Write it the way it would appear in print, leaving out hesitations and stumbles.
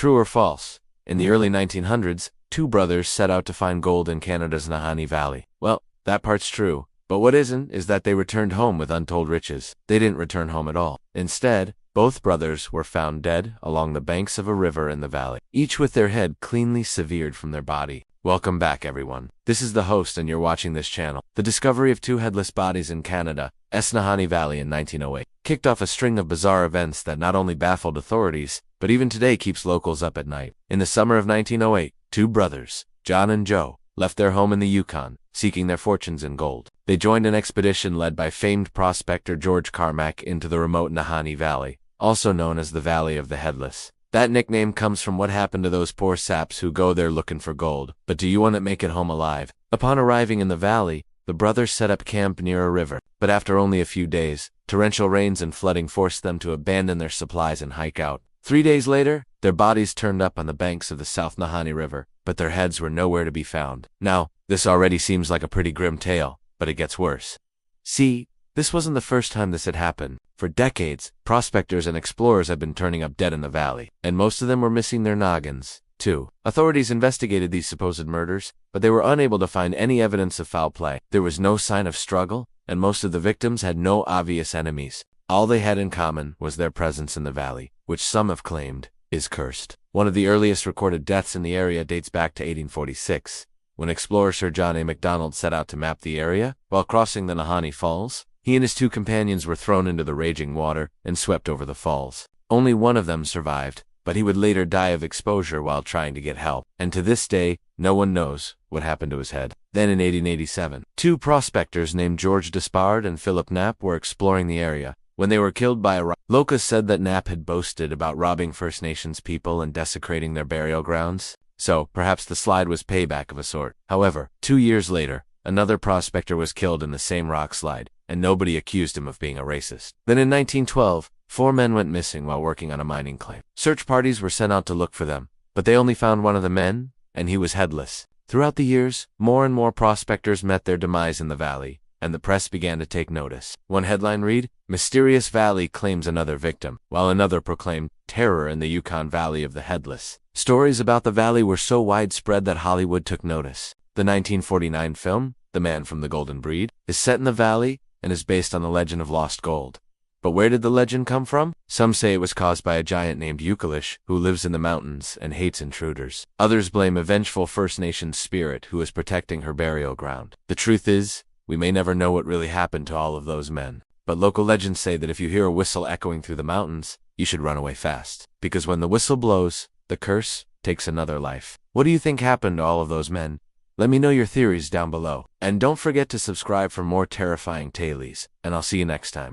True or false? In the early 1900s, two brothers set out to find gold in Canada's Nahanni Valley. Well, that part's true. But what isn't is that they returned home with untold riches. They didn't return home at all. Instead, both brothers were found dead along the banks of a river in the valley, each with their head cleanly severed from their body. Welcome back, everyone. This is the host, and you're watching this channel. The discovery of two headless bodies in Canada's Nahanni Valley in 1908 kicked off a string of bizarre events that not only baffled authorities, but even today keeps locals up at night. In the summer of 1908, two brothers, John and Joe, left their home in the Yukon, seeking their fortunes in gold. They joined an expedition led by famed prospector George Carmack into the remote Nahanni Valley, also known as the Valley of the Headless. That nickname comes from what happened to those poor saps who go there looking for gold. But do you want to make it home alive? Upon arriving in the valley, the brothers set up camp near a river. But after only a few days, torrential rains and flooding forced them to abandon their supplies and hike out. 3 days later, their bodies turned up on the banks of the South Nahanni River, but their heads were nowhere to be found. Now, this already seems like a pretty grim tale, but it gets worse. See, this wasn't the first time this had happened. For decades, prospectors and explorers had been turning up dead in the valley, and most of them were missing their noggins, too. Authorities investigated these supposed murders, but they were unable to find any evidence of foul play. There was no sign of struggle, and most of the victims had no obvious enemies. All they had in common was their presence in the valley, which some have claimed is cursed. One of the earliest recorded deaths in the area dates back to 1846, when explorer Sir John A. Macdonald set out to map the area. While crossing the Nahanni Falls, he and his two companions were thrown into the raging water and swept over the falls. Only one of them survived, but he would later die of exposure while trying to get help. And to this day, no one knows what happened to his head. Then in 1887, two prospectors named George Despard and Philip Knapp were exploring the area when they were killed by a robber. Locals said that Knapp had boasted about robbing First Nations people and desecrating their burial grounds. So, perhaps the slide was payback of a sort. However, 2 years later, another prospector was killed in the same rock slide, and nobody accused him of being a racist. Then in 1912, 4 men went missing while working on a mining claim. Search parties were sent out to look for them, but they only found one of the men, and he was headless. Throughout the years, more and more prospectors met their demise in the valley, and the press began to take notice. One headline read, "Mysterious Valley Claims Another Victim," while another proclaimed, "Terror in the Yukon Valley of the Headless." Stories about the valley were so widespread that Hollywood took notice. The 1949 film, The Man from the Golden Breed, is set in the valley and is based on the legend of lost gold. But where did the legend come from? Some say it was caused by a giant named Ukalish, who lives in the mountains and hates intruders. Others blame a vengeful First Nations spirit who is protecting her burial ground. The truth is, we may never know what really happened to all of those men. But local legends say that if you hear a whistle echoing through the mountains, you should run away fast. Because when the whistle blows, the curse takes another life. What do you think happened to all of those men? Let me know your theories down below. And don't forget to subscribe for more terrifying tales, and I'll see you next time.